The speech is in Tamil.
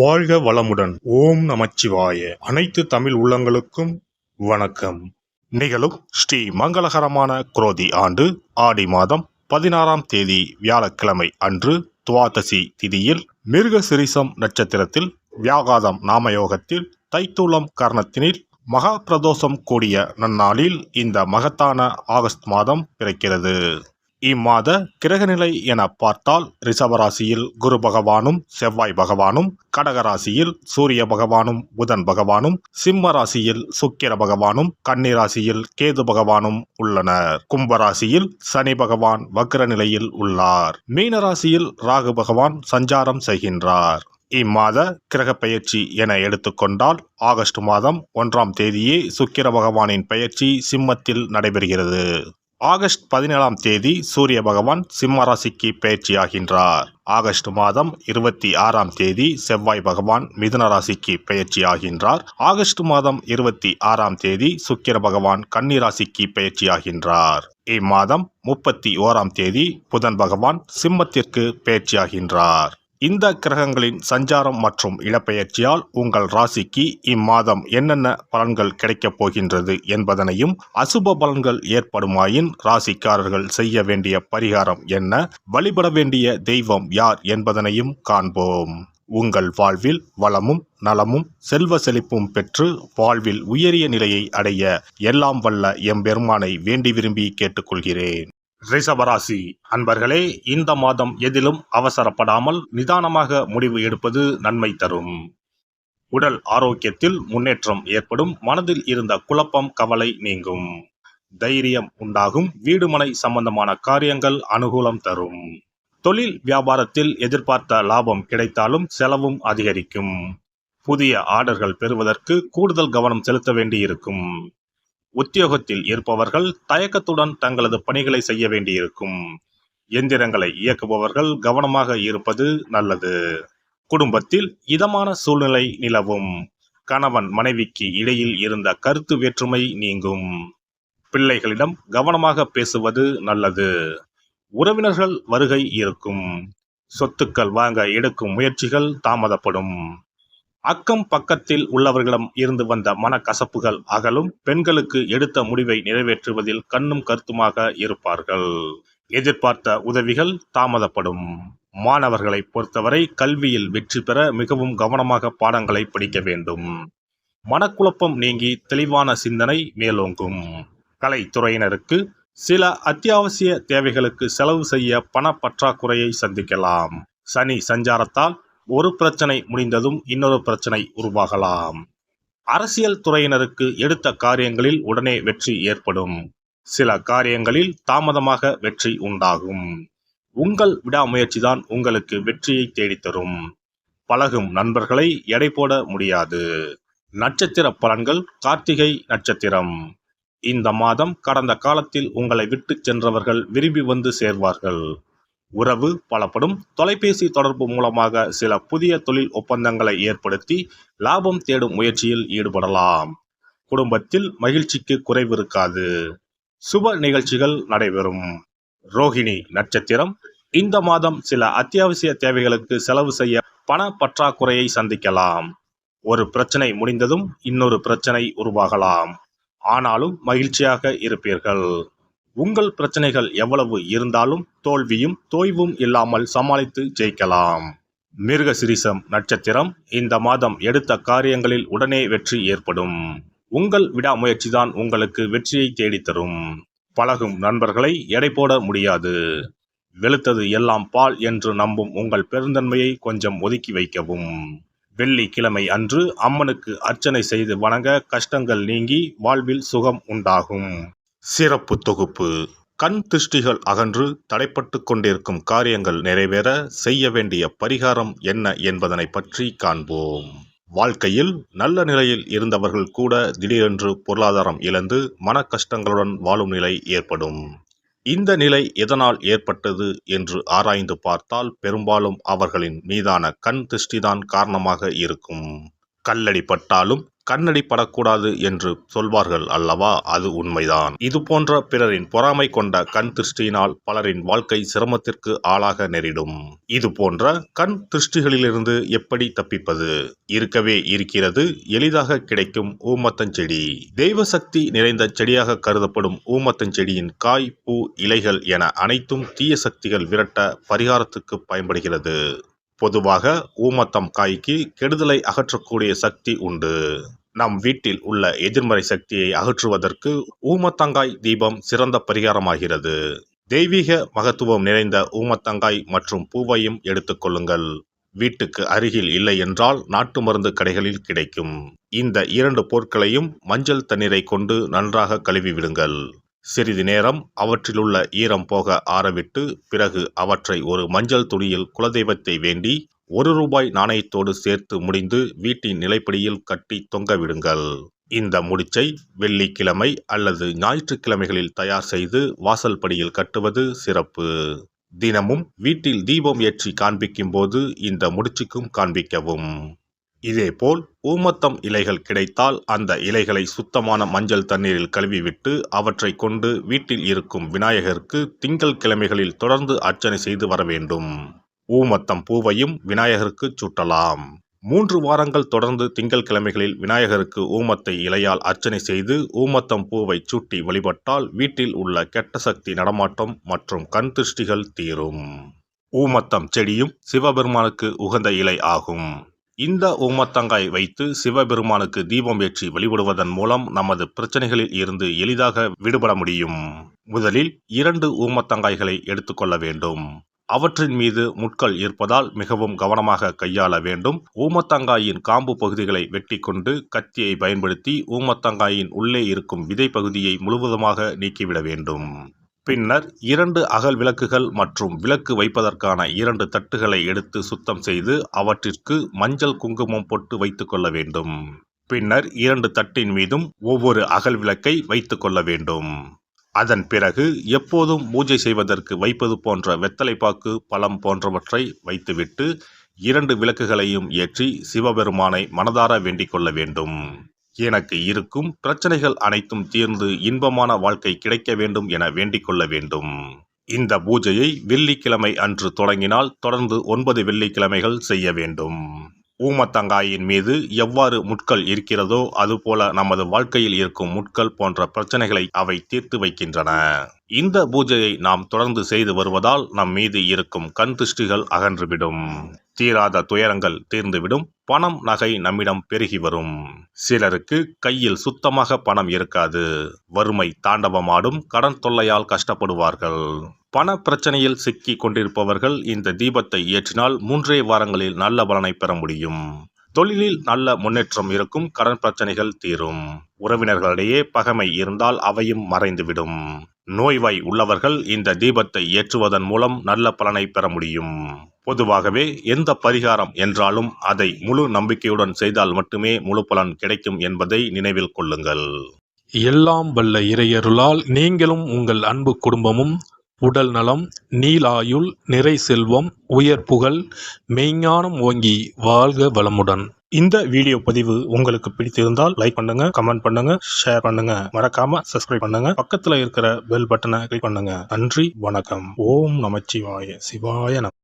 வாழ்க வளமுடன். ஓம் நமச்சிவாய. அனைத்து தமிழ் உள்ளங்களுக்கும் வணக்கம். நிகழும் ஸ்ரீ மங்களகரமான குரோதி ஆண்டு ஆடி மாதம் 16ஆம் தேதி வியாழக்கிழமை அன்று துவாதசி திதியில் மிருகசிரிசம் நட்சத்திரத்தில் வியாகாதம் நாமயோகத்தில் தைத்தூலம் கர்ணத்தினில் மகா பிரதோஷம் கூடிய நன்னாளில் இந்த மகத்தான ஆகஸ்ட் மாதம் பிறக்கிறது. இம்மாத கிரகநிலை என பார்த்தால் ரிஷபராசியில் குரு பகவானும் செவ்வாய் பகவானும், கடகராசியில் சூரிய பகவானும் புதன் பகவானும், சிம்ம ராசியில் சுக்கிர பகவானும், கன்னி ராசியில் கேது பகவானும் உள்ளனர். கும்பராசியில் சனி பகவான் வக்ர நிலையில் உள்ளார். மீனராசியில் ராகு பகவான் சஞ்சாரம் செய்கின்றார். இம்மாத கிரக பெயர்ச்சி என எடுத்துக்கொண்டால் ஆகஸ்ட் மாதம் 1ஆம் தேதியே சுக்கிர பகவானின் பெயர்ச்சி சிம்மத்தில் நடைபெறுகிறது. ஆகஸ்ட் 17ஆம் தேதி சூரிய பகவான் சிம்ம ராசிக்கு பெயர்ச்சியாகின்றார். ஆகஸ்ட் மாதம் 26ஆம் தேதி செவ்வாய் பகவான் மிதுன ராசிக்கு பெயர்ச்சியாகின்றார். ஆகஸ்ட் மாதம் 26ஆம் தேதி சுக்கிர பகவான் கன்னி ராசிக்கு பெயர்ச்சியாகின்றார். இம்மாதம் 31ஆம் தேதி புதன் பகவான் சிம்மத்திற்கு பெயர்ச்சியாகின்றார். இந்த கிரகங்களின் சஞ்சாரம் மற்றும் இடப்பெயர்ச்சியால் உங்கள் ராசிக்கு இம்மாதம் என்னென்ன பலன்கள் கிடைக்கப் போகின்றது என்பதனையும், அசுப பலன்கள் ஏற்படுமாயின் ராசிக்காரர்கள் செய்ய வேண்டிய பரிகாரம் என்ன, வழிபட வேண்டிய தெய்வம் யார் என்பதனையும் காண்போம். உங்கள் வாழ்வில் வளமும் நலமும் செல்வ செழிப்பும் பெற்று வாழ்வில் உயரிய நிலையை அடைய எல்லாம் வல்ல எம்பெருமானை வேண்டி விரும்பி கேட்டுக்கொள்கிறேன். ரிஷபராசி அன்பர்களே, இந்த மாதம் எதிலும் அவசரப்படாமல் நிதானமாக முடிவு எடுப்பது நன்மை தரும். உடல் ஆரோக்கியத்தில் முன்னேற்றம் ஏற்படும். மனதில் இருந்த குழப்பம் கவலை நீங்கும். தைரியம் உண்டாகும். வீடுமனை சம்பந்தமான காரியங்கள் அனுகூலம் தரும். தொழில் வியாபாரத்தில் எதிர்பார்த்த லாபம் கிடைத்தாலும் செலவும் அதிகரிக்கும். புதிய ஆர்டர்கள் பெறுவதற்கு கூடுதல் கவனம் செலுத்த வேண்டியிருக்கும். உத்தியோகத்தில் இருப்பவர்கள் தயக்கத்துடன் தங்களது பணிகளை செய்ய வேண்டியிருக்கும். எந்திரங்களை இயக்குபவர்கள் கவனமாக இருப்பது நல்லது. குடும்பத்தில் இதமான சூழ்நிலை நிலவும். கணவன் மனைவிக்கு இடையில் இருந்த கருத்து வேற்றுமை நீங்கும். பிள்ளைகளிடம் கவனமாக பேசுவது நல்லது. உறவினர்கள் வருகை இருக்கும். சொத்துக்கள் வாங்க எடுக்கும் முயற்சிகள் தாமதப்படும். அக்கம் பக்கத்தில் உள்ளவர்களிடம் இருந்து வந்த மனக்கசப்புகள் அகலும். பெண்களுக்கு எடுத்த முடிவை நிறைவேற்றுவதில் கண்ணும் கருத்துமாக இருப்பார்கள். எதிர்பார்த்த உதவிகள் தாமதப்படும். மாணவர்களை பொறுத்தவரை கல்வியில் வெற்றி பெற மிகவும் கவனமாக பாடங்களை படிக்க வேண்டும். மனக்குழப்பம் நீங்கி தெளிவான சிந்தனை மேலோங்கும். கலைத்துறையினருக்கு சில அத்தியாவசிய தேவைகளுக்கு செலவு செய்ய பண பற்றாக்குறையை சந்திக்கலாம். சனி சஞ்சாரத்தால் ஒரு பிரச்சனை முடிந்ததும் இன்னொரு பிரச்சனை உருவாகலாம். அரசியல் துறையினருக்கு எடுத்த காரியங்களில் உடனே வெற்றி ஏற்படும். சில காரியங்களில் தாமதமாக வெற்றி உண்டாகும். உங்கள் விடாமுயற்சிதான் உங்களுக்கு வெற்றியை தேடித்தரும். பழகும் நண்பர்களை எடை போட முடியாது. நட்சத்திர பலன்கள். கார்த்திகை நட்சத்திரம். இந்த மாதம் கடந்த காலத்தில் உங்களை விட்டு சென்றவர்கள் விரும்பி வந்து சேர்வார்கள். உறவு பலப்படும். தொலைபேசி தொடர்பு மூலமாக சில புதிய தொழில் ஒப்பந்தங்களை ஏற்படுத்தி லாபம் தேடும் முயற்சியில் ஈடுபடலாம். குடும்பத்தில் மகிழ்ச்சிக்கு குறைவு இருக்காது. சுப நிகழ்ச்சிகள் நடைபெறும். ரோகிணி நட்சத்திரம். இந்த மாதம் சில அத்தியாவசிய தேவைகளுக்கு செலவு செய்ய பண பற்றாக்குறையை சந்திக்கலாம். ஒரு பிரச்சனை முடிந்ததும் இன்னொரு பிரச்சனை உருவாகலாம். ஆனாலும் மகிழ்ச்சியாக இருப்பீர்கள். உங்கள் பிரச்சனைகள் எவ்வளவு இருந்தாலும் தோல்வியும் தோய்வும் இல்லாமல் சமாளித்து ஜெயிக்கலாம். மிருகசிரிசம் நட்சத்திரம். இந்த மாதம் எடுத்த காரியங்களில் உடனே வெற்றி ஏற்படும். உங்கள் விடாமுயற்சிதான் உங்களுக்கு வெற்றியை தேடித்தரும். பழகும் நண்பர்களை எடை போட முடியாது. வெளுத்தது எல்லாம் பால் என்று நம்பும் உங்கள் பெருந்தன்மையை கொஞ்சம் ஒதுக்கி வைக்கவும். வெள்ளிக்கிழமை அன்று அம்மனுக்கு அர்ச்சனை செய்து வணங்க கஷ்டங்கள் நீங்கி வாழ்வில் சுகம் உண்டாகும். சிறப்பு தொகுப்பு. கண் திருஷ்டிகள் அகன்று தடைப்பட்டு கொண்டிருக்கும் காரியங்கள் நிறைவேற செய்ய வேண்டிய பரிகாரம் என்ன என்பதனை பற்றி காண்போம். வாழ்க்கையில் நல்ல நிலையில் இருந்தவர்கள் கூட திடீரென்று பொருளாதாரம் இழந்து மன கஷ்டங்களுடன் வாழும் நிலை ஏற்படும். இந்த நிலை எதனால் ஏற்பட்டது என்று ஆராய்ந்து பார்த்தால் பெரும்பாலும் அவர்களின் மீதான கண் திருஷ்டிதான் காரணமாக இருக்கும். கல்லடி பட்டாலும் கண்ணடி படக்கூடாது என்று சொல்வார்கள் அல்லவா, அது உண்மைதான். இது போன்ற பிறரின் பொறாமை கொண்ட கண் திருஷ்டியினால் பலரின் வாழ்க்கை சிரமத்திற்கு ஆளாக நேரிடும். இது போன்ற கண் திருஷ்டிகளிலிருந்து எப்படி தப்பிப்பது? இருக்கவே இருக்கிறது எளிதாக கிடைக்கும் ஊமத்தஞ்செடி. தெய்வ சக்தி நிறைந்த செடியாக கருதப்படும் ஊமத்தஞ்செடியின் காய், பூ, இலைகள் என அனைத்தும் தீய சக்திகள் விரட்ட பரிகாரத்துக்கு பயன்படுகிறது. பொதுவாக ஊமத்தம் காய்க்கு கெடுதலை அகற்றக்கூடிய சக்தி உண்டு. நம் வீட்டில் உள்ள எதிர்மறை சக்தியை அகற்றுவதற்கு ஊமத்தங்காய் தீபம் சிறந்த பரிகாரமாகிறது. தெய்வீக மகத்துவம் நிறைந்த ஊமத்தங்காய் மற்றும் பூவையும் எடுத்துக்கொள்ளுங்கள். வீட்டுக்கு அருகில் இல்லை என்றால் நாட்டு மருந்து கடைகளில் கிடைக்கும். இந்த 2 பொருட்களையும் மஞ்சள் தண்ணீரை கொண்டு நன்றாக கழுவி விடுங்கள். சிறிது நேரம் அவற்றிலுள்ள ஈரம் போக ஆறவிட்டு பிறகு அவற்றை ஒரு மஞ்சள் துணியில் குலதெய்வத்தை வேண்டி ₹1 நாணயத்தோடு சேர்த்து முடிந்து வீட்டின் நிலைப்படியில் கட்டி தொங்க விடுங்கள். இந்த முடிச்சை வெள்ளிக்கிழமை அல்லது ஞாயிற்றுக்கிழமைகளில் தயார் செய்து வாசல் படியில் கட்டுவது சிறப்பு. தினமும் வீட்டில் தீபம் ஏற்றி காண்பிக்கும் போது இந்த முடிச்சுக்கும் காண்பிக்கவும். இதேபோல் ஊமத்தம் இலைகள் கிடைத்தால் அந்த இலைகளை சுத்தமான மஞ்சள் தண்ணீரில் கழுவிவிட்டு அவற்றை கொண்டு வீட்டில் இருக்கும் விநாயகருக்கு திங்கள் கிழமைகளில் தொடர்ந்து அர்ச்சனை செய்து வர வேண்டும். ஊமத்தம் பூவையும் விநாயகருக்கு சூட்டலாம். 3 வாரங்கள் தொடர்ந்து திங்கள் கிழமைகளில் விநாயகருக்கு ஊமத்தை இலையால் அர்ச்சனை செய்து ஊமத்தம் பூவை சூட்டி வழிபட்டால் வீட்டில் உள்ள கெட்ட சக்தி நடமாட்டம் மற்றும் கண் திருஷ்டிகள் தீரும். ஊமத்தம் செடியும் சிவபெருமானுக்கு உகந்த இலை ஆகும். இந்த ஊமத்தங்காய் வைத்து சிவபெருமானுக்கு தீபம் ஏற்றி வழிபடுவதன் மூலம் நமது பிரச்சனைகளில் இருந்து எளிதாக விடுபட முடியும். முதலில் 2 ஊமத்தங்காய்களை எடுத்துக்கொள்ள வேண்டும். அவற்றின் மீது முட்கள் இருப்பதால் மிகவும் கவனமாக கையாள வேண்டும். ஊமத்தங்காயின் காம்பு பகுதிகளை வெட்டி கொண்டு கத்தியை பயன்படுத்தி ஊமத்தங்காயின் உள்ளே இருக்கும் விதை பகுதியை முழுவதுமாக நீக்கிவிட வேண்டும். பின்னர் 2 அகல் விளக்குகள் மற்றும் விளக்கு வைப்பதற்கான 2 தட்டுகளை எடுத்து சுத்தம் செய்து அவற்றிற்கு மஞ்சள் குங்குமம் போட்டு வைத்துக் கொள்ள வேண்டும். பின்னர் 2 தட்டின் மீதும் ஒவ்வொரு அகல் விளக்கை வைத்துக் கொள்ள வேண்டும். அதன் பிறகு எப்போதும் பூஜை செய்வதற்கு வைப்பது போன்ற வெத்தலைப்பாக்கு, பழம் போன்றவற்றை வைத்துவிட்டு 2 விளக்குகளையும் ஏற்றி சிவபெருமானை மனதார வேண்டிக் கொள்ள வேண்டும். எனக்கு இருக்கும் பிரச்சனைகள் அனைத்தும் தீர்ந்து இன்பமான வாழ்க்கை கிடைக்க வேண்டும் என வேண்டிக் கொள்ள வேண்டும். இந்த பூஜையை வெள்ளிக்கிழமை அன்று தொடங்கினால் தொடர்ந்து 9 வெள்ளிக்கிழமைகள் செய்ய வேண்டும். ஊமத்தங்காயின் மீது எவ்வாறு முட்கள் இருக்கிறதோ அதுபோல நமது வாழ்க்கையில் இருக்கும் முட்கள் போன்ற பிரச்சனைகளை அவை தீர்த்து வைக்கின்றன. இந்த பூஜையை நாம் தொடர்ந்து செய்து வருவதால் நம் மீது இருக்கும் கண் திருஷ்டிகள் அகன்றுவிடும். தீராத துயரங்கள் தீர்ந்துவிடும். பணம், நகை நம்மிடம் பெருகி வரும். சிலருக்கு கையில் சுத்தமாக பணம் இருக்காது. வறுமை தாண்டவமாடும். கடன் தொல்லையால் கஷ்டப்படுவார்கள். பண பிரச்சனையில் சிக்கி கொண்டிருப்பவர்கள் இந்த தீபத்தை ஏற்றினால் 3 வாரங்களில் நல்ல பலனை பெற முடியும். தொழிலில் நல்ல முன்னேற்றம் இருக்கும். கடன் பிரச்சனைகள் தீரும். உறவினர்களிடையே பகைமை இருந்தால் அவையும் மறைந்துவிடும். நோய்வாய் உள்ளவர்கள் இந்த தீபத்தை ஏற்றுவதன் மூலம் நல்ல பலனை பெற முடியும். பொதுவாகவே எந்த பரிகாரம் என்றாலும் அதை முழு நம்பிக்கையுடன் செய்தால் மட்டுமே முழு பலன் கிடைக்கும் என்பதை நினைவில் கொள்ளுங்கள். எல்லாம் வல்ல இறையருளால் நீங்களும் உங்கள் அன்பு குடும்பமும் உடல் நலம், நீலாயுள், நிறை செல்வம், உயர் புகழ், மெய்ஞானம் ஓங்கி வாழ்க வளமுடன். இந்த வீடியோ பதிவு உங்களுக்கு பிடித்திருந்தால் லைக் பண்ணுங்க, கமெண்ட் பண்ணுங்க, ஷேர் பண்ணுங்க. மறக்காம சப்ஸ்கிரைப் பண்ணுங்க. பக்கத்துல இருக்கிற பெல் பட்டனை கிளிக் பண்ணுங்க. நன்றி, வணக்கம். ஓம் நமச்சிவாய. சிவாய நம.